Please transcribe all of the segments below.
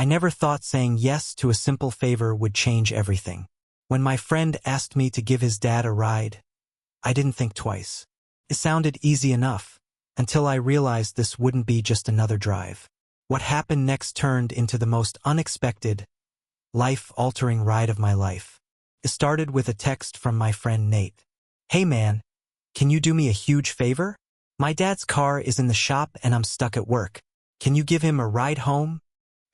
I never thought saying yes to a simple favor would change everything. When my friend asked me to give his dad a ride, I didn't think twice. It sounded easy enough, until I realized this wouldn't be just another drive. What happened next turned into the most unexpected, life-altering ride of my life. It started with a text from my friend Nate. "Hey man, can you do me a huge favor? My dad's car is in the shop and I'm stuck at work. Can you give him a ride home?"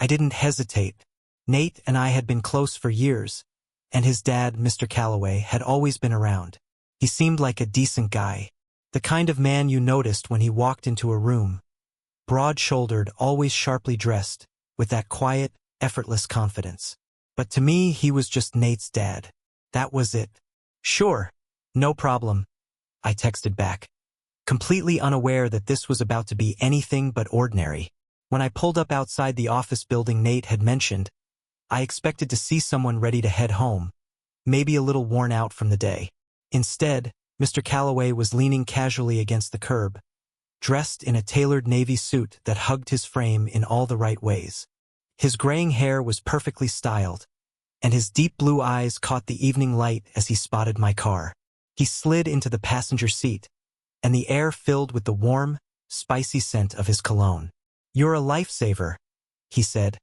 I didn't hesitate. Nate and I had been close for years, and his dad, Mr. Calloway, had always been around. He seemed like a decent guy, the kind of man you noticed when he walked into a room. Broad-shouldered, always sharply dressed, with that quiet, effortless confidence. But to me, he was just Nate's dad. That was it. "Sure, no problem," I texted back, completely unaware that this was about to be anything but ordinary. When I pulled up outside the office building Nate had mentioned, I expected to see someone ready to head home, maybe a little worn out from the day. Instead, Mr. Calloway was leaning casually against the curb, dressed in a tailored navy suit that hugged his frame in all the right ways. His graying hair was perfectly styled, and his deep blue eyes caught the evening light as he spotted my car. He slid into the passenger seat, and the air filled with the warm, spicy scent of his cologne. "You're a lifesaver," he said,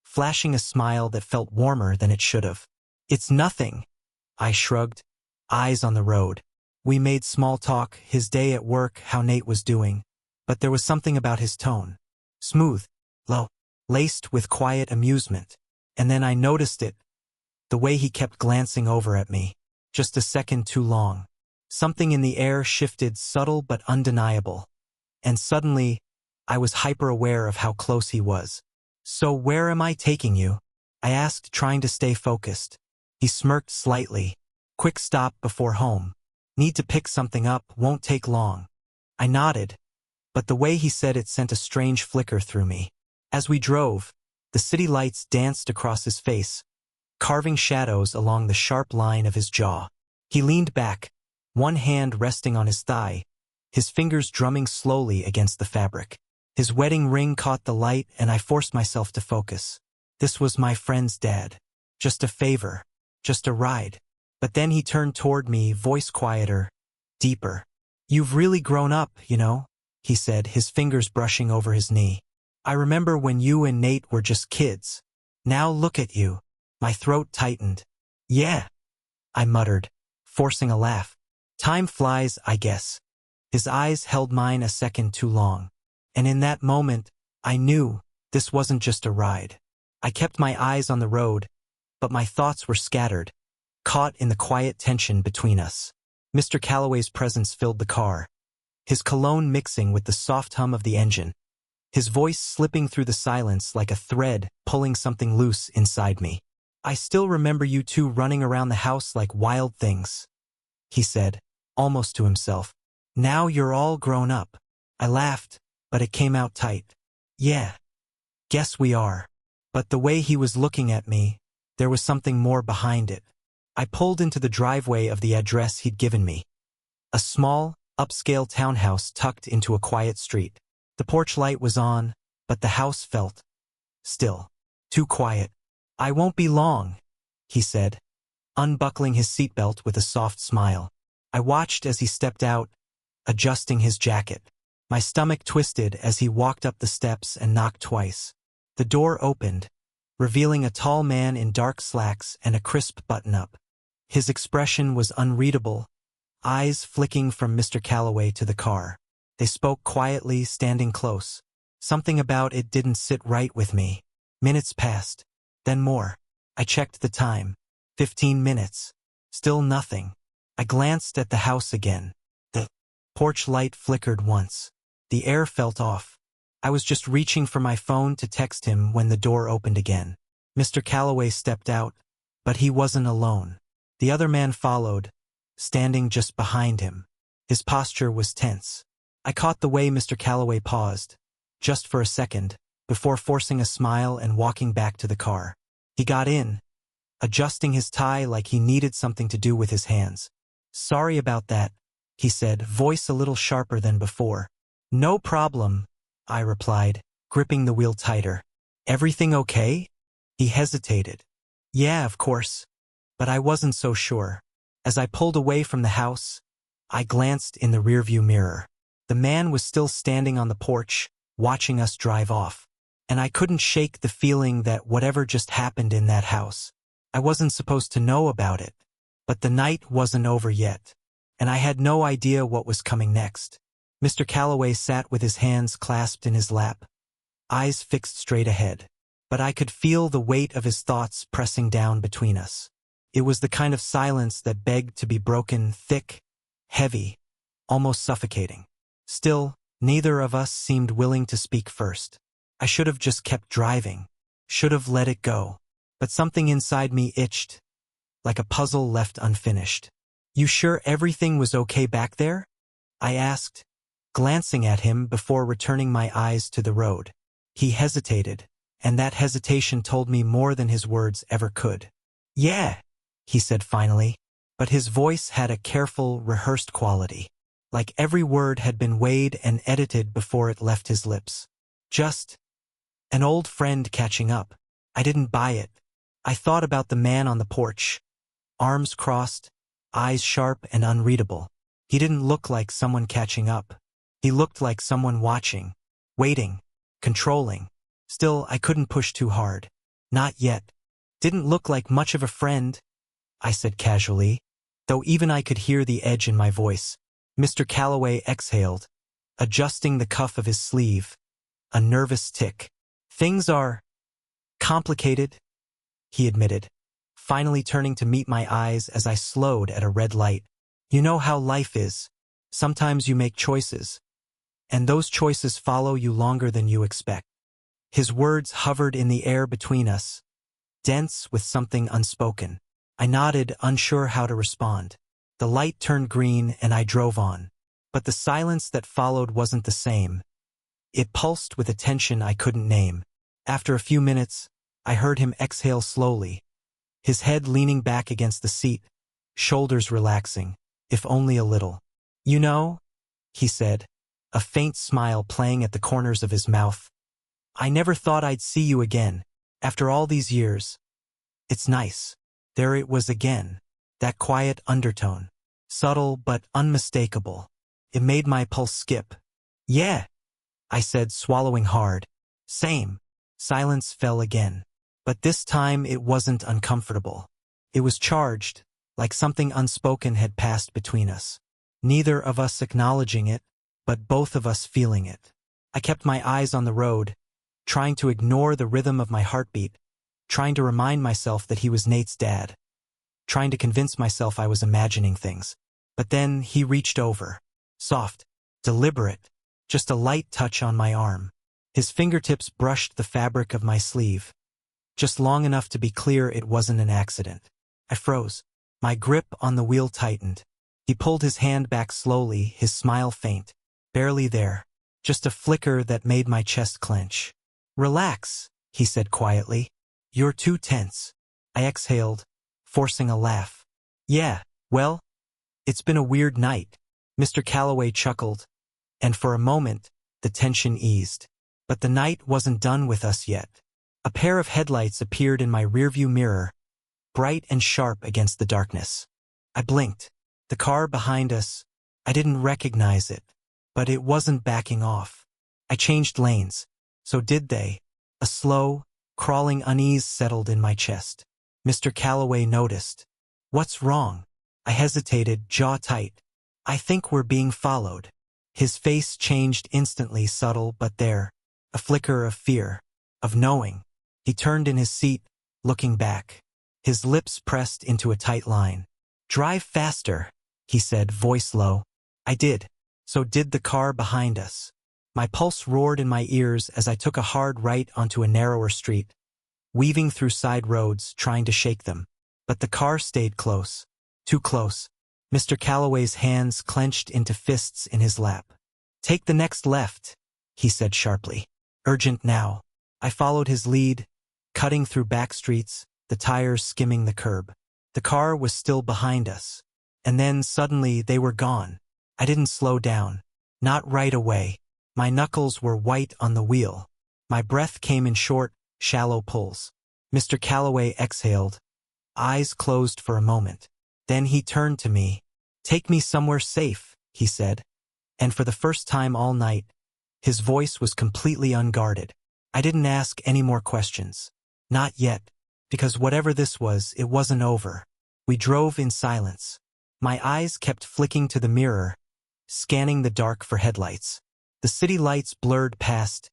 flashing a smile that felt warmer than it should have. "It's nothing," I shrugged, eyes on the road. We made small talk, his day at work, how Nate was doing, but there was something about his tone. Smooth, low, laced with quiet amusement. And then I noticed it, the way he kept glancing over at me, just a second too long. Something in the air shifted, subtle but undeniable. And suddenly, I was hyper-aware of how close he was. "So where am I taking you?" I asked, trying to stay focused. He smirked slightly. "Quick stop before home. Need to pick something up, won't take long." I nodded, but the way he said it sent a strange flicker through me. As we drove, the city lights danced across his face, carving shadows along the sharp line of his jaw. He leaned back, one hand resting on his thigh, his fingers drumming slowly against the fabric. His wedding ring caught the light and I forced myself to focus. This was my friend's dad. Just a favor. Just a ride. But then he turned toward me, voice quieter, deeper. "You've really grown up, you know," he said, his fingers brushing over his knee. "I remember when you and Nate were just kids. Now look at you." My throat tightened. "Yeah," I muttered, forcing a laugh. "Time flies, I guess." His eyes held mine a second too long. And in that moment, I knew this wasn't just a ride. I kept my eyes on the road, but my thoughts were scattered, caught in the quiet tension between us. Mr. Calloway's presence filled the car, his cologne mixing with the soft hum of the engine, his voice slipping through the silence like a thread pulling something loose inside me. "I still remember you two running around the house like wild things," he said, almost to himself. "Now you're all grown up." I laughed, but it came out tight. "Yeah, guess we are." But the way he was looking at me, there was something more behind it. I pulled into the driveway of the address he'd given me. A small, upscale townhouse tucked into a quiet street. The porch light was on, but the house felt still, too quiet. "I won't be long," he said, unbuckling his seatbelt with a soft smile. I watched as he stepped out, adjusting his jacket. My stomach twisted as he walked up the steps and knocked twice. The door opened, revealing a tall man in dark slacks and a crisp button-up. His expression was unreadable, eyes flicking from Mr. Calloway to the car. They spoke quietly, standing close. Something about it didn't sit right with me. Minutes passed, then more. I checked the time. 15 minutes. Still nothing. I glanced at the house again. The porch light flickered once. The air felt off. I was just reaching for my phone to text him when the door opened again. Mr. Calloway stepped out, but he wasn't alone. The other man followed, standing just behind him. His posture was tense. I caught the way Mr. Calloway paused, just for a second, before forcing a smile and walking back to the car. He got in, adjusting his tie like he needed something to do with his hands. "Sorry about that," he said, voice a little sharper than before. "No problem," I replied, gripping the wheel tighter. Everything okay? He hesitated. Yeah, of course. But I wasn't so sure. As I pulled away from the house, I glanced in the rearview mirror. The man was still standing on the porch, watching us drive off. And I couldn't shake the feeling that whatever just happened in that house, I wasn't supposed to know about it. But the night wasn't over yet, and I had no idea what was coming next. Mr. Calloway sat with his hands clasped in his lap, eyes fixed straight ahead. But I could feel the weight of his thoughts pressing down between us. It was the kind of silence that begged to be broken, thick, heavy, almost suffocating. Still, neither of us seemed willing to speak first. I should have just kept driving, should have let it go. But something inside me itched, like a puzzle left unfinished. You sure everything was okay back there? I asked, glancing at him before returning my eyes to the road. He hesitated, and that hesitation told me more than his words ever could. Yeah, he said finally, but his voice had a careful, rehearsed quality, like every word had been weighed and edited before it left his lips. Just an old friend catching up. I didn't buy it. I thought about the man on the porch, arms crossed, eyes sharp and unreadable. He didn't look like someone catching up. He looked like someone watching, waiting, controlling. Still, I couldn't push too hard. Not yet. Didn't look like much of a friend, I said casually, though even I could hear the edge in my voice. Mr. Calloway exhaled, adjusting the cuff of his sleeve, a nervous tick. Things are complicated, he admitted, finally turning to meet my eyes as I slowed at a red light. You know how life is. Sometimes you make choices, and those choices follow you longer than you expect. His words hovered in the air between us, dense with something unspoken. I nodded, unsure how to respond. The light turned green and I drove on. But the silence that followed wasn't the same. It pulsed with a tension I couldn't name. After a few minutes, I heard him exhale slowly, his head leaning back against the seat, shoulders relaxing, if only a little. You know, he said, a faint smile playing at the corners of his mouth, I never thought I'd see you again. After all these years. It's nice. There it was again, that quiet undertone, subtle but unmistakable. It made my pulse skip. Yeah, I said, swallowing hard. Same. Silence fell again. But this time it wasn't uncomfortable. It was charged, like something unspoken had passed between us. Neither of us acknowledging it, but both of us feeling it. I kept my eyes on the road, trying to ignore the rhythm of my heartbeat, trying to remind myself that he was Nate's dad, trying to convince myself I was imagining things. But then he reached over, soft, deliberate, just a light touch on my arm. His fingertips brushed the fabric of my sleeve, just long enough to be clear it wasn't an accident. I froze. My grip on the wheel tightened. He pulled his hand back slowly, his smile faint, barely there, just a flicker that made my chest clench. Relax, he said quietly. You're too tense. I exhaled, forcing a laugh. Yeah, well, it's been a weird night. Mr. Calloway chuckled, and for a moment, the tension eased. But the night wasn't done with us yet. A pair of headlights appeared in my rearview mirror, bright and sharp against the darkness. I blinked. The car behind us, I didn't recognize it, but it wasn't backing off. I changed lanes. So did they. A slow, crawling unease settled in my chest. Mr. Calloway noticed. What's wrong? I hesitated, jaw tight. I think we're being followed. His face changed instantly, subtle but there. A flicker of fear, of knowing. He turned in his seat, looking back. His lips pressed into a tight line. Drive faster, he said, voice low. I did. So did the car behind us. My pulse roared in my ears as I took a hard right onto a narrower street, weaving through side roads, trying to shake them. But the car stayed close. Too close. Mr. Calloway's hands clenched into fists in his lap. Take the next left, he said sharply. Urgent now. I followed his lead, cutting through back streets, the tires skimming the curb. The car was still behind us. And then suddenly they were gone. I didn't slow down. Not right away. My knuckles were white on the wheel. My breath came in short, shallow pulls. Mr. Calloway exhaled, eyes closed for a moment. Then he turned to me. "Take me somewhere safe," he said. And for the first time all night, his voice was completely unguarded. I didn't ask any more questions. Not yet, because whatever this was, it wasn't over. We drove in silence. My eyes kept flicking to the mirror, scanning the dark for headlights. The city lights blurred past,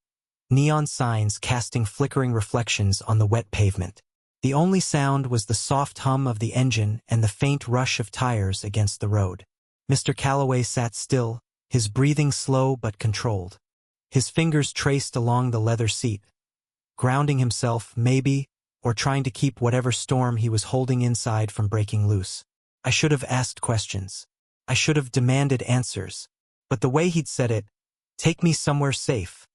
neon signs casting flickering reflections on the wet pavement. The only sound was the soft hum of the engine and the faint rush of tires against the road. Mr. Calloway sat still, his breathing slow but controlled. His fingers traced along the leather seat, grounding himself, maybe, or trying to keep whatever storm he was holding inside from breaking loose. I should have asked questions. I should have demanded answers. But the way he'd said it, "Take me somewhere safe,"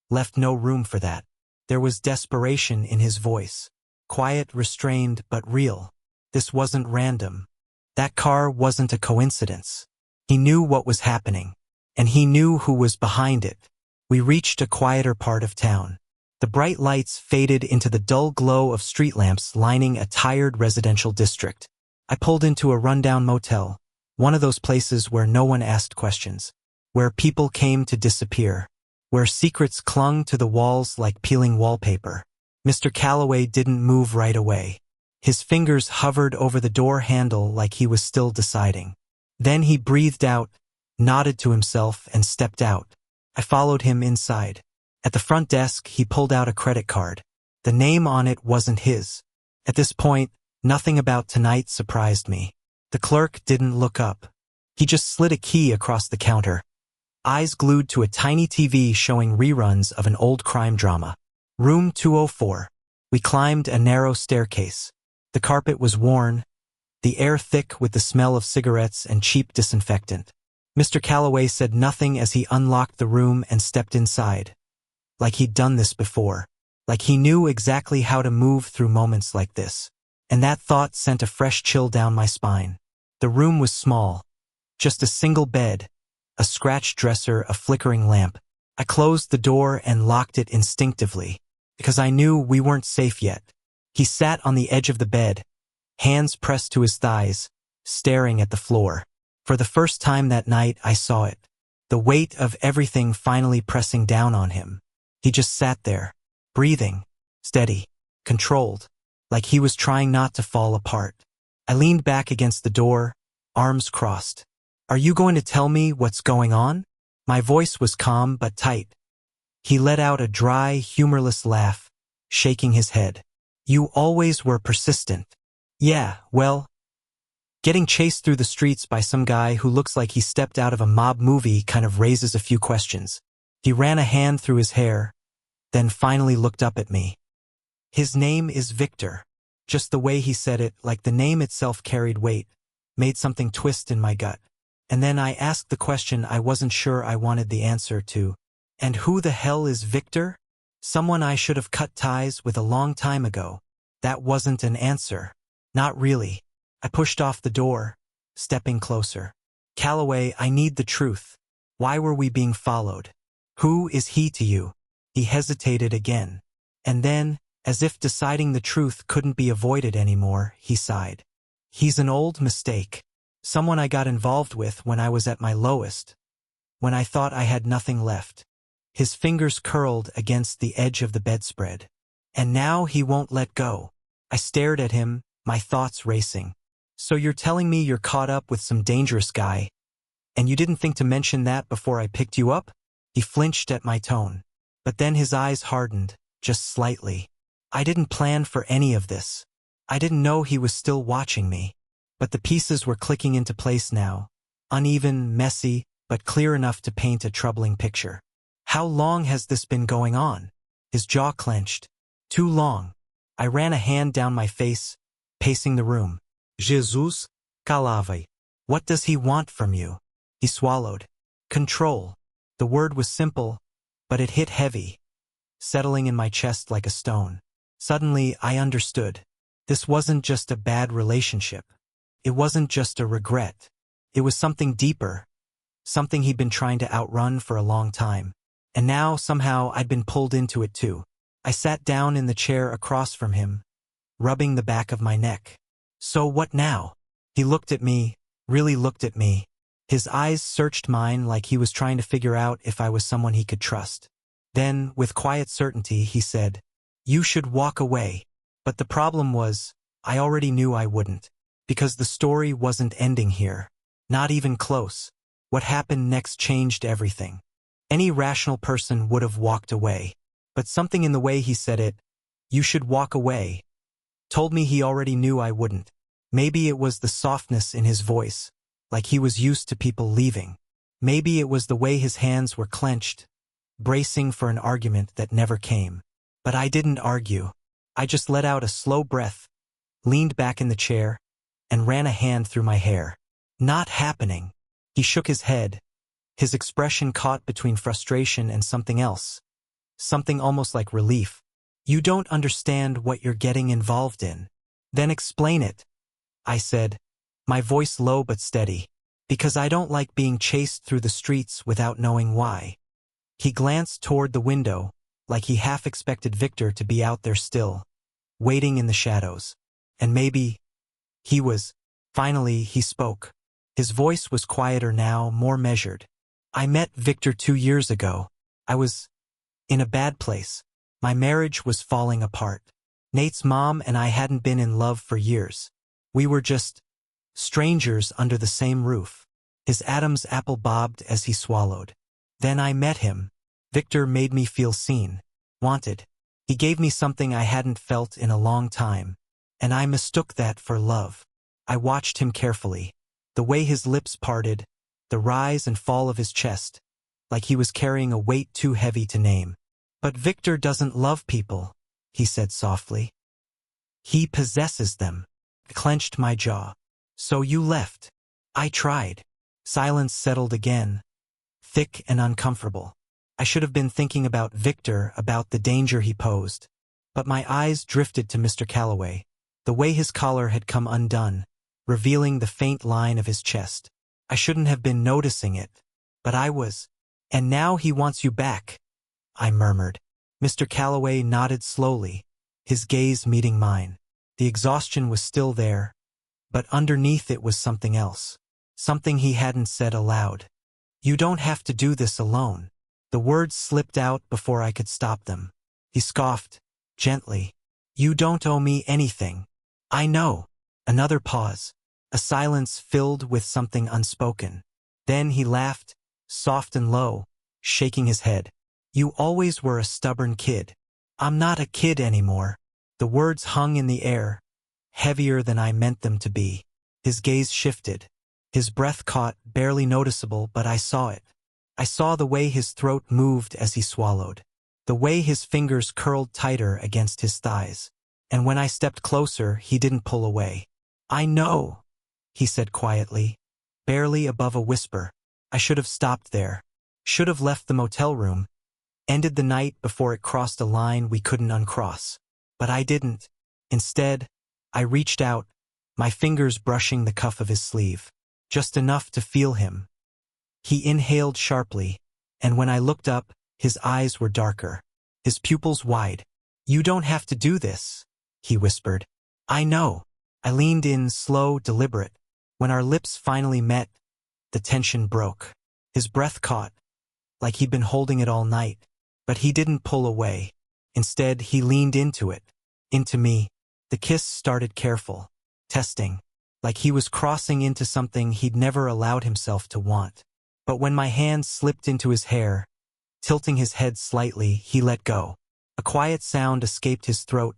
left no room for that. There was desperation in his voice. Quiet, restrained, but real. This wasn't random. That car wasn't a coincidence. He knew what was happening, and he knew who was behind it. We reached a quieter part of town. The bright lights faded into the dull glow of street lamps lining a tired residential district. I pulled into a rundown motel, one of those places where no one asked questions, where people came to disappear, where secrets clung to the walls like peeling wallpaper. Mr. Calloway didn't move right away. His fingers hovered over the door handle like he was still deciding. Then he breathed out, nodded to himself, and stepped out. I followed him inside. At the front desk, he pulled out a credit card. The name on it wasn't his. At this point, nothing about tonight surprised me. The clerk didn't look up. He just slid a key across the counter, eyes glued to a tiny TV showing reruns of an old crime drama. Room 204. We climbed a narrow staircase. The carpet was worn, the air thick with the smell of cigarettes and cheap disinfectant. Mr. Calloway said nothing as he unlocked the room and stepped inside. Like he'd done this before. Like he knew exactly how to move through moments like this. And that thought sent a fresh chill down my spine. The room was small. Just a single bed, a scratched dresser, a flickering lamp. I closed the door and locked it instinctively, because I knew we weren't safe yet. He sat on the edge of the bed, hands pressed to his thighs, staring at the floor. For the first time that night, I saw it. The weight of everything finally pressing down on him. He just sat there, breathing, steady, controlled, like he was trying not to fall apart. I leaned back against the door, arms crossed. "Are you going to tell me what's going on?" My voice was calm but tight. He let out a dry, humorless laugh, shaking his head. "You always were persistent." "Yeah, well, getting chased through the streets by some guy who looks like he stepped out of a mob movie kind of raises a few questions." He ran a hand through his hair, then finally looked up at me. "His name is Victor." Just the way he said it, like the name itself carried weight, made something twist in my gut. And then I asked the question I wasn't sure I wanted the answer to. "And who the hell is Victor?" Someone I should have cut ties with a long time ago. That wasn't an answer. Not really. I pushed off the door, stepping closer. "Calloway, I need the truth. Why were we being followed? Who is he to you?" He hesitated again. And then, as if deciding the truth couldn't be avoided anymore, he sighed. "He's an old mistake. Someone I got involved with when I was at my lowest. When I thought I had nothing left." His fingers curled against the edge of the bedspread. "And now he won't let go." I stared at him, my thoughts racing. "So you're telling me you're caught up with some dangerous guy, and you didn't think to mention that before I picked you up?" He flinched at my tone. But then his eyes hardened, just slightly. I didn't plan for any of this. I didn't know he was still watching me. But the pieces were clicking into place now. Uneven, messy, but clear enough to paint a troubling picture. "How long has this been going on?" His jaw clenched. "Too long." I ran a hand down my face, pacing the room. "Jesus, Calloway. What does he want from you?" He swallowed. "Control." The word was simple, but it hit heavy, settling in my chest like a stone. Suddenly, I understood. This wasn't just a bad relationship. It wasn't just a regret. It was something deeper, something he'd been trying to outrun for a long time. And now, somehow, I'd been pulled into it too. I sat down in the chair across from him, rubbing the back of my neck. So what now? He looked at me, really looked at me. His eyes searched mine like he was trying to figure out if I was someone he could trust. Then, with quiet certainty, he said, "You should walk away." But the problem was, I already knew I wouldn't. Because the story wasn't ending here. Not even close. What happened next changed everything. Any rational person would have walked away. But something in the way he said it, "You should walk away," told me he already knew I wouldn't. Maybe it was the softness in his voice, like he was used to people leaving. Maybe it was the way his hands were clenched, bracing for an argument that never came. But I didn't argue. I just let out a slow breath, leaned back in the chair, and ran a hand through my hair. Not happening. He shook his head, his expression caught between frustration and something else. Something almost like relief. "You don't understand what you're getting involved in." "Then explain it," I said, my voice low but steady. "Because I don't like being chased through the streets without knowing why." He glanced toward the window, like he half expected Victor to be out there still, waiting in the shadows. And maybe he was. Finally, he spoke. His voice was quieter now, more measured. "I met Victor 2 years ago. I was in a bad place. My marriage was falling apart. Nate's mom and I hadn't been in love for years. We were just strangers under the same roof." His Adam's apple bobbed as he swallowed. "Then I met him. Victor made me feel seen, wanted. He gave me something I hadn't felt in a long time. And I mistook that for love." I watched him carefully. The way his lips parted, the rise and fall of his chest, like he was carrying a weight too heavy to name. "But Victor doesn't love people," he said softly. "He possesses them." I clenched my jaw. "So you left." I tried. Silence settled again, thick and uncomfortable. I should have been thinking about Victor, about the danger he posed. But my eyes drifted to Mr. Calloway, the way his collar had come undone, revealing the faint line of his chest. I shouldn't have been noticing it, but I was. "And now he wants you back," I murmured. Mr. Calloway nodded slowly, his gaze meeting mine. The exhaustion was still there, but underneath it was something else. Something he hadn't said aloud. "You don't have to do this alone." The words slipped out before I could stop them. He scoffed, gently. "You don't owe me anything." "I know." Another pause. A silence filled with something unspoken. Then he laughed, soft and low, shaking his head. "You always were a stubborn kid." "I'm not a kid anymore." The words hung in the air, heavier than I meant them to be. His gaze shifted. His breath caught, barely noticeable, but I saw it. I saw the way his throat moved as he swallowed. The way his fingers curled tighter against his thighs. And when I stepped closer, he didn't pull away. "I know," he said quietly, barely above a whisper. I should have stopped there. Should have left the motel room, ended the night before it crossed a line we couldn't uncross. But I didn't. Instead, I reached out, my fingers brushing the cuff of his sleeve. Just enough to feel him. He inhaled sharply, and when I looked up, his eyes were darker, his pupils wide. "You don't have to do this," he whispered. "I know." I leaned in, slow, deliberate. When our lips finally met, the tension broke. His breath caught, like he'd been holding it all night. But he didn't pull away. Instead, he leaned into it, into me. The kiss started careful, testing, like he was crossing into something he'd never allowed himself to want. But when my hand slipped into his hair, tilting his head slightly, he let go. A quiet sound escaped his throat,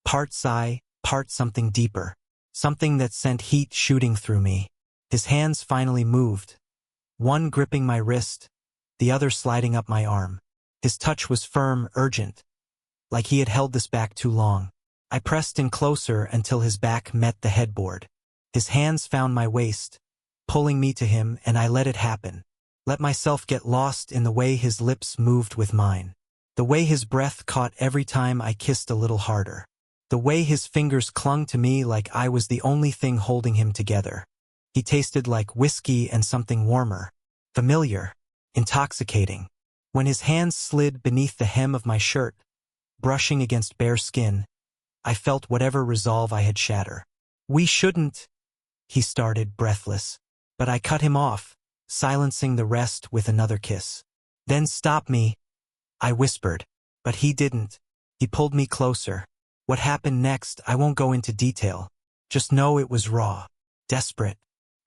part sigh, part something deeper, something that sent heat shooting through me. His hands finally moved, one gripping my wrist, the other sliding up my arm. His touch was firm, urgent, like he had held this back too long. I pressed in closer until his back met the headboard. His hands found my waist, pulling me to him, and I let it happen. Let myself get lost in the way his lips moved with mine. The way his breath caught every time I kissed a little harder. The way his fingers clung to me like I was the only thing holding him together. He tasted like whiskey and something warmer, familiar, intoxicating. When his hands slid beneath the hem of my shirt, brushing against bare skin, I felt whatever resolve I had shatter. "We shouldn't," he started, breathless. But I cut him off, silencing the rest with another kiss. "Then stop me," I whispered. But he didn't. He pulled me closer. What happened next, I won't go into detail. Just know it was raw, desperate.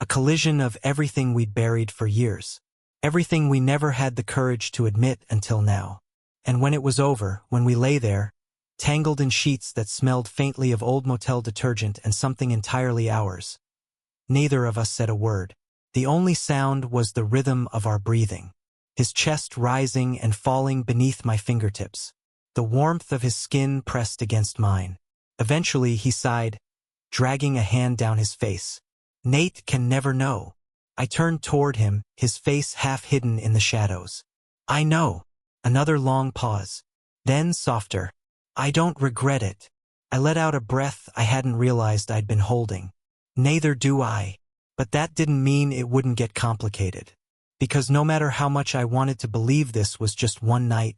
A collision of everything we'd buried for years. Everything we never had the courage to admit until now. And when it was over, when we lay there, tangled in sheets that smelled faintly of old motel detergent and something entirely ours, neither of us said a word. The only sound was the rhythm of our breathing, his chest rising and falling beneath my fingertips, the warmth of his skin pressed against mine. Eventually he sighed, dragging a hand down his face. "Nate can never know." I turned toward him, his face half hidden in the shadows. "I know." Another long pause. Then softer. "I don't regret it." I let out a breath I hadn't realized I'd been holding. "Neither do I." But that didn't mean it wouldn't get complicated. Because no matter how much I wanted to believe this was just one night,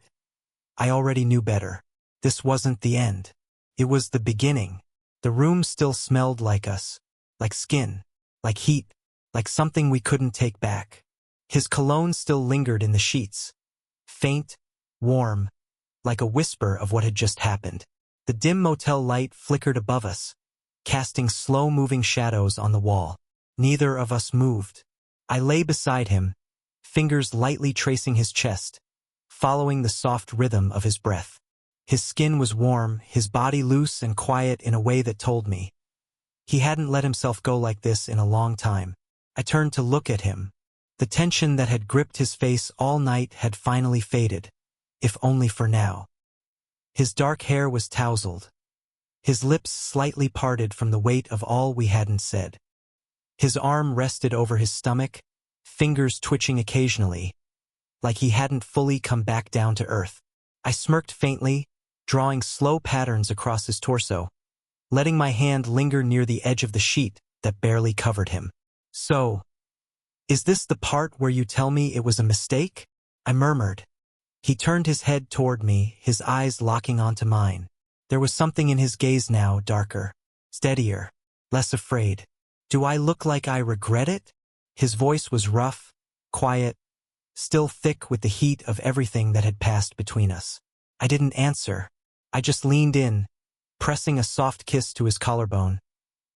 I already knew better. This wasn't the end. It was the beginning. The room still smelled like us. Like skin. Like heat. Like something we couldn't take back. His cologne still lingered in the sheets. Faint, warm, like a whisper of what had just happened. The dim motel light flickered above us, casting slow-moving shadows on the wall. Neither of us moved. I lay beside him, fingers lightly tracing his chest, following the soft rhythm of his breath. His skin was warm, his body loose and quiet in a way that told me he hadn't let himself go like this in a long time. I turned to look at him. The tension that had gripped his face all night had finally faded, if only for now. His dark hair was tousled, his lips slightly parted from the weight of all we hadn't said. His arm rested over his stomach, fingers twitching occasionally, like he hadn't fully come back down to earth. I smirked faintly, drawing slow patterns across his torso, letting my hand linger near the edge of the sheet that barely covered him. "So, is this the part where you tell me it was a mistake?" I murmured. He turned his head toward me, his eyes locking onto mine. There was something in his gaze now, darker, steadier, less afraid. "Do I look like I regret it?" His voice was rough, quiet, still thick with the heat of everything that had passed between us. I didn't answer. I just leaned in, pressing a soft kiss to his collarbone,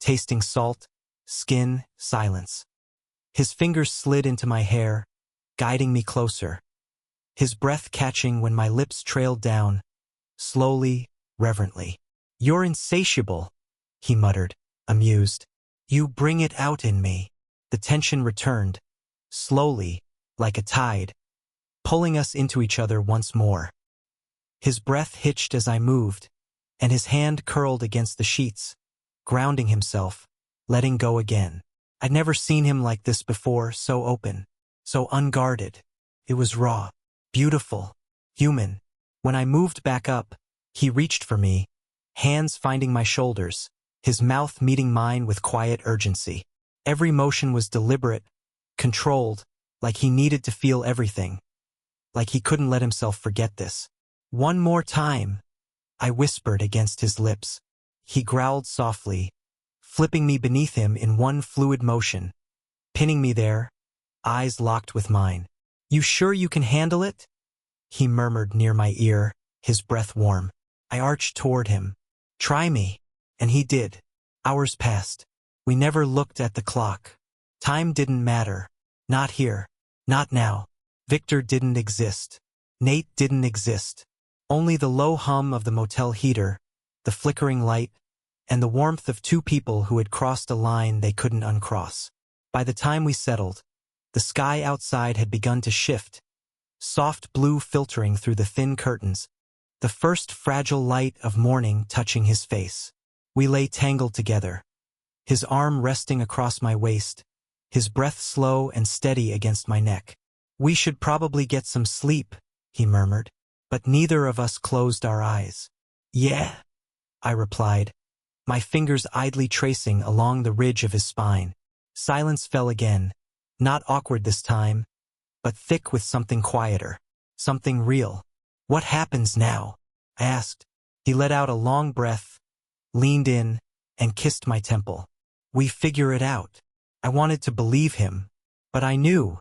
tasting salt, skin, silence. His fingers slid into my hair, guiding me closer, his breath catching when my lips trailed down, slowly, reverently. "You're insatiable," he muttered, amused. "You bring it out in me." The tension returned, slowly, like a tide, pulling us into each other once more. His breath hitched as I moved, and his hand curled against the sheets, grounding himself, letting go again. I'd never seen him like this before, so open, so unguarded. It was raw, beautiful, human. When I moved back up, he reached for me, hands finding my shoulders, his mouth meeting mine with quiet urgency. Every motion was deliberate, controlled, like he needed to feel everything, like he couldn't let himself forget this. "One more time," I whispered against his lips. He growled softly, flipping me beneath him in one fluid motion, pinning me there, eyes locked with mine. "You sure you can handle it?" he murmured near my ear, his breath warm. I arched toward him. "Try me." And he did. Hours passed. We never looked at the clock. Time didn't matter. Not here. Not now. Victor didn't exist. Nate didn't exist. Only the low hum of the motel heater, the flickering light, and the warmth of two people who had crossed a line they couldn't uncross. By the time we settled, the sky outside had begun to shift, soft blue filtering through the thin curtains, the first fragile light of morning touching his face. We lay tangled together, his arm resting across my waist, his breath slow and steady against my neck. "We should probably get some sleep," he murmured, but neither of us closed our eyes. "Yeah," I replied, my fingers idly tracing along the ridge of his spine. Silence fell again, not awkward this time, but thick with something quieter, something real. "What happens now?" I asked, He let out a long breath, leaned in, and kissed my temple. We figure it out. I wanted to believe him, but I knew,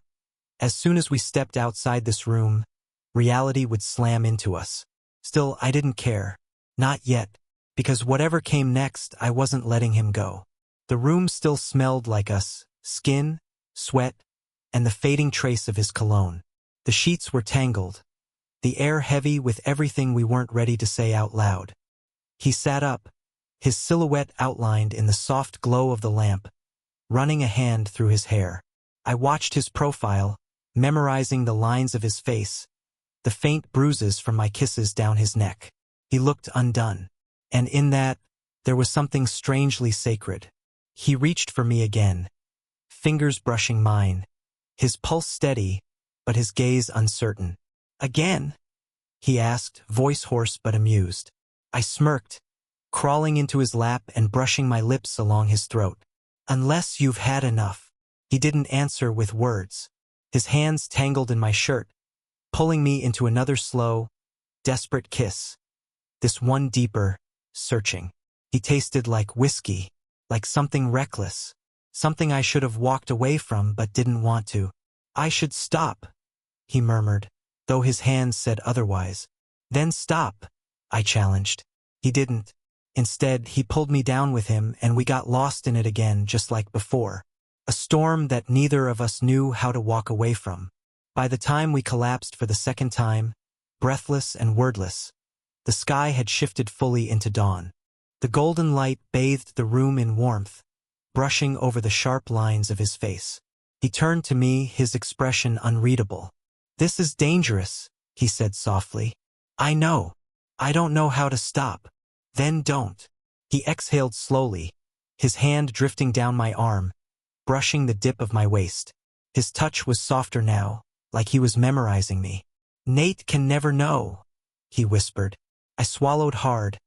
as soon as we stepped outside this room, reality would slam into us. Still, I didn't care. Not yet, because whatever came next, I wasn't letting him go. The room still smelled like us, skin, sweat, and the fading trace of his cologne. The sheets were tangled, the air heavy with everything we weren't ready to say out loud. He sat up, his silhouette outlined in the soft glow of the lamp, running a hand through his hair. I watched his profile, memorizing the lines of his face, the faint bruises from my kisses down his neck. He looked undone, and in that, there was something strangely sacred. He reached for me again, fingers brushing mine, his pulse steady, but his gaze uncertain. "Again?" he asked, voice hoarse but amused. I smirked, crawling into his lap and brushing my lips along his throat. "Unless you've had enough." He didn't answer with words. His hands tangled in my shirt, pulling me into another slow, desperate kiss. This one deeper, searching. He tasted like whiskey, like something reckless, something I should have walked away from but didn't want to. "I should stop," he murmured, though his hands said otherwise. "Then stop," I challenged. He didn't. Instead, he pulled me down with him and we got lost in it again just like before. A storm that neither of us knew how to walk away from. By the time we collapsed for the second time, breathless and wordless, the sky had shifted fully into dawn. The golden light bathed the room in warmth, brushing over the sharp lines of his face. He turned to me, his expression unreadable. "This is dangerous," he said softly. "I know. I don't know how to stop." "Then don't." He exhaled slowly, his hand drifting down my arm, brushing the dip of my waist. His touch was softer now, like he was memorizing me. "Nate can never know," he whispered. I swallowed hard,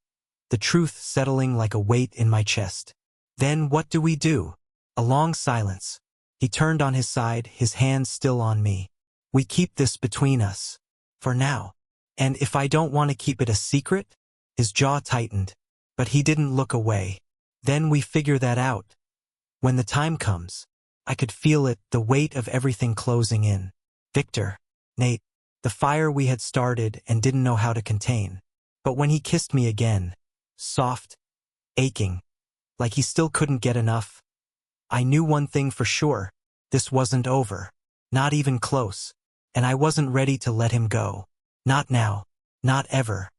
the truth settling like a weight in my chest. "Then what do we do?" A long silence. He turned on his side, his hands still on me. "We keep this between us. For now. And if I don't want to keep it a secret?" His jaw tightened, but he didn't look away. "Then we figure that out. When the time comes." I could feel it, the weight of everything closing in. Victor, Nate, the fire we had started and didn't know how to contain. But when he kissed me again, soft, aching, like he still couldn't get enough, I knew one thing for sure. This wasn't over. Not even close. And I wasn't ready to let him go. Not now. Not ever.